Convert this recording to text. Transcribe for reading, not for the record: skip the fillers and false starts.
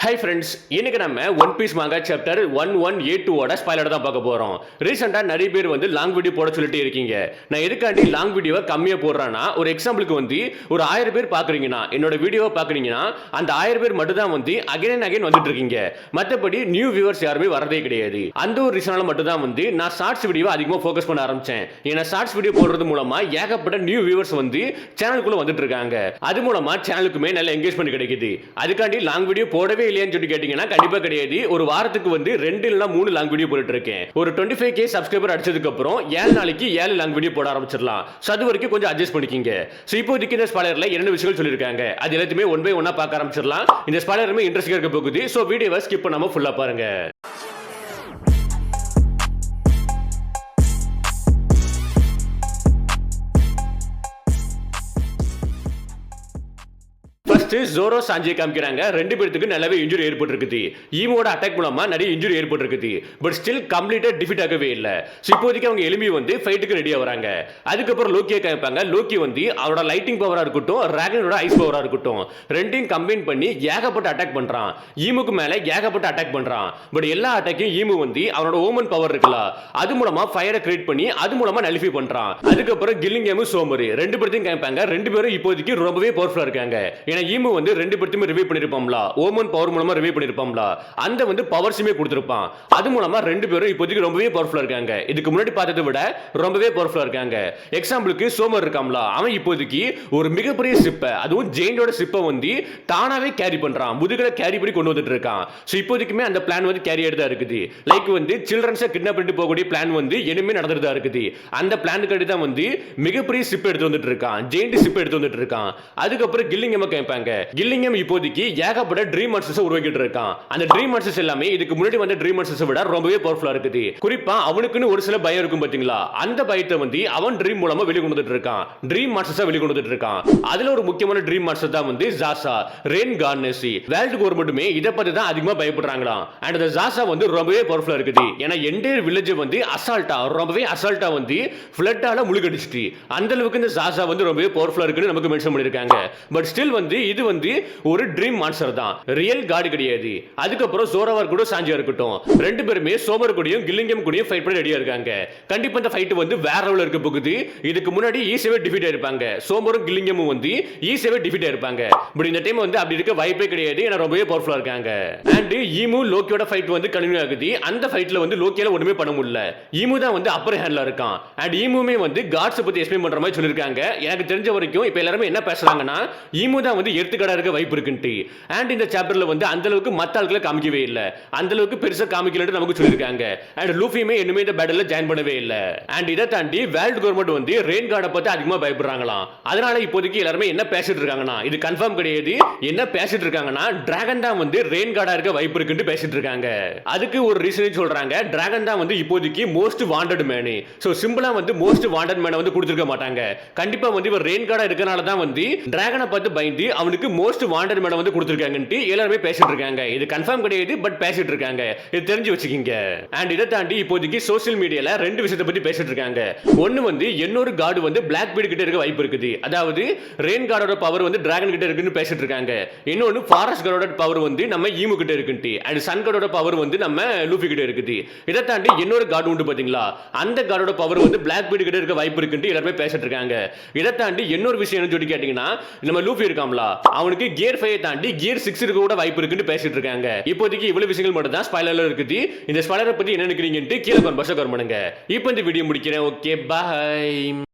Hi friends, இன்னைக்கு நம்ம one piece மாங்கா சாப்டர் 11A2 ஓட ஸ்பாயிலர் தான் பார்க்க போறோம். ரீசெண்டா நிறைய பேர் வந்து லாங் வீடியோ போட சொல்லிட்டு இருக்கீங்க. நான் எதுக்காண்டி லாங் வீடியோவை கம்மியா போடுறேன்னா, ஒரு எக்ஸாம்பிளுக்கு வந்து ஒரு 1000 பேர் பாக்குறீங்கன்னா, என்னோட வீடியோவை பாக்குறீங்கன்னா அந்த 1000 பேர் மட்டும் தான் வந்து அகைன் அண்ட் அகைன் வந்துட்டு இருக்கீங்க. மற்றபடி நியூ வியூவர்ஸ் யாருமே வரதே கிடையாது. அந்த ஒரு ரீசனால மட்டும் தான் வந்து நான் ஷார்ட்ஸ் வீடியோ அதிகமாக ஃபோக்கஸ் பண்ண ஆரம்பிச்சேன். ஏன்னா ஷார்ட்ஸ் வீடியோ போடுறது மூலமா ஏகப்பட்ட நியூ வியூவர்ஸ் வந்து சேனலுக்குள்ள வந்துட்டு இருக்காங்க. அது மூலமா சேனலுக்குமே நல்ல என்கேஜ்மெண்ட் கிடைக்குது. அதுக்காண்டி லாங் வீடியோ போடவே இல்லையான்னு சொல்லி கேட்டீங்கன்னா கண்டிப்பா கிடையாது. ஒரு வாரத்துக்கு வந்து 2 இல்ல 3 லாங் வீடியோ போட்டுட்டு இருக்கேன். ஒரு 25k சப்ஸ்கிரைபர் அடிச்சதுக்கு அப்புறம் 7 நாளைக்கு 7 லாங் வீடியோ போட ஆரம்பிச்சிடலாம். சோ அது வரைக்கும் கொஞ்சம் அட்ஜஸ்ட் பண்ணிக்கிங்க. சோ இப்போதைக்கு இந்த ஸ்பாயிலர்ல இரண்டு விஷயங்கள் சொல்லிருக்காங்க. அது எல்லாத்தையுமே ஒன் பை ஒன்னா பார்க்க ஆரம்பிச்சிடலாம். இந்த ஸ்பாயிலருமே இன்ட்ரெஸ்டிங்கா இருக்க போகுது. சோ வீடியோவை ஸ்கிப் பண்ணாம ஃபுல்லா பாருங்க. ஜோரோ சாஞ்சியை காமிக்கிறாங்க. ரெண்டு பேருக்கு நல்லாவே இன்ஜுரி ஏற்பட்டிருக்குது. ஈமோட அட்டாக் மூலமா நிறைய இன்ஜுரி ஏற்பட்டிருக்குது. பட் ஸ்டில் கம்ப்ளீட்டா டிஃபீட் ஆகவே இல்ல. சோ இப்போதைக்கு அவங்க எலும்பி வந்து ஃபைட்டுக்கு ரெடியா வராங்க. அதுக்கப்புறம் லோக்கியை காமிப்பாங்க. லோக்கி வந்து அவரோட லைட்டிங் பவரா இருக்கட்டும், ராகனோட ஐஸ் பவரா இருக்கட்டும், ரெண்டையும் கம்பைன் பண்ணி ஏகப்பட்ட அட்டாக் பண்றான். ஈமுக்கு மேல ஏகப்பட்ட அட்டாக் பண்றான். பட் எல்லா அட்டாக்கையும் ஈமு வந்து அவரோட ஓமன் பவர் இருக்குல்ல, அது மூலமா ஃபயரை கிரியேட் பண்ணி அது மூலமா நலிஃபை பண்றான். அதுக்கப்புறம் கில்லிங்கேமும் சோமரு ரெண்டு பேரையும் காமிப்பாங்க. ரெண்டு பேரும் இப்போதைக்கு ரொம்பவே பவர்ஃபுல்லா இருக்காங்க. ஏன்னா ஈமு வந்து ரெண்டு பேருமே ரிவைவ் பண்ணிருப்பாம்ல, ஓமன் பவர் மூலமா ரிவைவ் பண்ணிருப்பாம்ல, அந்த வந்து பவர்ஸுமே கொடுத்திருப்பான். அது மூலமா ரெண்டு பேரும் இப்போதைக்கு ரொம்பவே பவர்ஃபுல்லா இருக்காங்க. இதுக்கு முன்னாடி பார்த்ததை விட ரொம்பவே பவர்ஃபுல்லா இருக்காங்க. எக்ஸாம்பிளுக்கு சோமர் இருக்காம்ல, அவன் இப்போதைக்கு ஒரு மிகப்பெரிய ஷிப்பை, அதுவும் ஜெயிண்டோட ஷிப்பை வந்து தானாவே கேரி பண்றான். முதுகுல கேரி பண்ணி கொண்டு வந்துட்டு இருக்கான். சோ இப்போதைக்குமே அந்த பிளான் வந்து கேரி ஆயிட்டு தான் இருக்குது. லைக் வந்து சில்ட்ரன்ஸை கிட்னாப் பண்ணிட்டு போகக்கூடிய பிளான் வந்து இனிமே நடந்துட்டு தான் இருக்குது. அந்த பிளானுக்கு தான் வந்து மிகப்பெரிய ஷிப் எடுத்து வந்துட்டு இருக்கான். ஜெயிண்ட் ஷிப் எடுத்து வந்துட்டு இருக்கான். அதுக்கப்புறம் கில்லிங்கம் கேட்பாங்க. கில்லிங்கம் இப்போதைக்கு ஏகப்பட்ட ட்ரீம் மான்ஸ்டர்ஸ் உருவாக்கிட்டு இருக்கான். அந்த ட்ரீம் மான்ஸ்டர்ஸ் எல்லாமே இதுக்கு முன்னாடி வந்த ட்ரீம் மான்ஸ்டர்ஸ் விட ரொம்பவே பவர்ஃபுல்லா இருக்குது. குறிப்பா அவனுக்குன்னு ஒரு சில பயம் இருக்கும் பாத்தீங்களா, அந்த பயத்தை வந்து அவன் ட்ரீம் மூலமா வெளிய கொண்டு வந்துட்டு இருக்கான். ட்ரீம் மான்ஸ்டர்ஸா வெளிய கொண்டு வந்துட்டு இருக்கான். அதுல ஒரு முக்கியமான ட்ரீம் மான்ஸ்டர் தான் வந்து ஜாசா, ரெயின் கார்னசி. வேர்ல்ட் கவர்மெண்ட்டுமே இத பத்தி தான் அதிகமா பயப்படுறாங்களாம். அண்ட் அந்த ஜாசா வந்து ரொம்பவே பவர்ஃபுல்லா இருக்குது. ஏன்னா என்டையர் வில்லேஜ் வந்து ரொம்பவே அசால்ட்டா வந்து ஃப்ளட்டால முழுகடிச்சிட்டு அந்த அளவுக்கு இந்த ஜாசா வந்து ரொம்பவே பவர்ஃபுல்லா இருக்குன்னு நமக்கு மென்ஷன் பண்ணிருக்காங்க. பட் ஸ்டில் வந்து இது வந்து ஒரு ட்ரீம் மான்ஸ்டர் தான், ரியல் காட் கிடையாது. அதுக்கப்புறம் சோரோவர் கூட சாஞ்சியா இருக்கட்டும், ரெண்டு பேருமே சோமர் கூடயும் கில்லிங்கம் கூடயும் ஃபைட் பண்ண ரெடியா இருக்காங்க. கண்டிப்பா இந்த ஃபைட் வந்து வேற லெவல்ல இருக்க போகுது. இதுக்கு முன்னாடி ஈஸியாவே டிஃபீட் ஆயிருப்பாங்க. சோமரும் கில்லிங்கமும் வந்து ஈஸியாவே டிஃபீட் ஆயிருப்பாங்க. பட் இந்த டைம் வந்து அப்படி இருக்க வாய்ப்பே கிடையாது. ஏன்னா ரொம்பவே பவர்ஃபுல்லா இருக்காங்க. அண்ட் ஈமு லோக்கியோட ஃபைட் வந்து கண்டினியூ ஆகுது. அந்த ஃபைட்ல வந்து லோக்கியால ஒண்ணுமே பண்ண முடியல. ஈமு தான் வந்து அப்பர் ஹேண்ட்ல இருக்கான். அண்ட் ஈமுமே வந்து காட்ஸ் பத்தி எக்ஸ்பிளைன் பண்ற மாதிரி சொல்லிருக்காங்க. எனக்கு தெரிஞ்ச வரைக்கும் இப்ப எல்லாரும் என்ன பேசுறாங்கன்னா, ஈமு தான் வந்து எடுத்துக்காடா இருக்க வாய்ப்பு இருக்குன்ட்டு. அண்ட் இந்த சாப்டர்ல வந்து அந்த அளவுக்கு மத்த ஆட்களை காமிக்கவே இல்ல. அந்த அளவுக்கு பெருசா காமிக்கலன்னு நமக்கு சொல்லிருக்காங்க. அண்ட் லூஃபியுமே இன்னுமே இந்த பேட்டில்ல ஜாயின் பண்ணவே இல்ல. அண்ட் இத தாண்டி வேர்ல்ட் கவர்மெண்ட் வந்து ரெயின் கார்டை பத்தி அதிகமா பயப்படுறாங்களாம். அதனால இப்போதைக்கு எல்லாரும் என்ன பேசிட்டு இருக்காங்கன்னா, இது கன்ஃபார்ம் கிடையாது, என்ன பேசிட்டு இருக்காங்கன்னா டிராகன் தான் வந்து ரெயின் கார்டா இருக்க வாய்ப்பு இருக்குன்னு பேசிட்டு இருக்காங்க. அதுக்கு ஒரு ரீசன் சொல்றாங்க. டிராகன் தான் வந்து இப்போதைக்கு மோஸ்ட் வாண்டட் மேன். சோ சிம்பிளா வந்து மோஸ்ட் வாண்டட் மேன் வந்து கொடுத்திருக்க மாட்டாங்க. கண்டிப்பா வந்து இவர் ரெயின் கார்டா இருக்கனால தான் வந்து டிராகனை பார்த்து பயந்து அவனுக்கு மோஸ்ட் வாண்டட் மேன் வந்து கொடுத்திருக்காங்கன்னு எல்லாருமே பேசிட்டு இருக்காங்க. இது கன்ஃபார்ம் கிடையாது, பட் பேசிட்டு இருக்காங்க. இது தெரிஞ்சு வச்சுக்கீங்க. அண்ட் இத தாண்டி இப்போதைக்கு சோஷியல் மீடியால ரெண்டு விஷயத்தை பத்தி பேசிட்டு இருக்காங்க. ஒன்னு வந்து இன்னொரு கார்டு வந்து பிளாக் பீட் கிட்ட இருக்க வாய்ப்பு இருக்குது. அதாவது ரெயின் கார்டோட பவர் வந்து டிராகன் கிட்ட இருக்குன்னு பேசிட்டு இருக்காங்க. இன்னொன்னு ஃபாரஸ்ட் கார்டோட பவர் வந்து நம்ம ஈமு கிட்ட இருக்குன்னு. அண்ட் சன் கார்டோட பவர் வந்து நம்ம லூஃபி கிட்ட இருக்குது. இத தாண்டி இன்னொரு கார்டு உண்டு பாத்தீங்களா, அந்த கார்டோட பவர் வந்து பிளாக் பீட் கிட்ட இருக்க வாய்ப்பு இருக்குன்னு எல்லாருமே பேசிட்டு இருக்காங்க. இத தாண்டி இன்னொரு விஷயம் என்ன சொல்லி கேட்டீங்கன்னா, நம்ம லூஃபி இருக்காம்ல, அவனுக்கு கியர் 5 தாண்டி கியர் 6 இருக்க கூட வாய்ப்பு இருக்குன்னு பேசிட்டு இருக்காங்க. இப்போதைக்கு இவ்வளவு விஷயங்கள் மட்டும் தான் ஸ்பாயிலர்ல இருக்குது. இந்த ஸ்பாயிலரை பத்தி என்ன நினைக்கிறீங்கன்னு கீழே கமெண்ட் பாக்ஸ்ல கமெண்ட் பண்ணுங்க. இப்போ இந்த வீடியோ முடிக்கிறேன். Okay, by.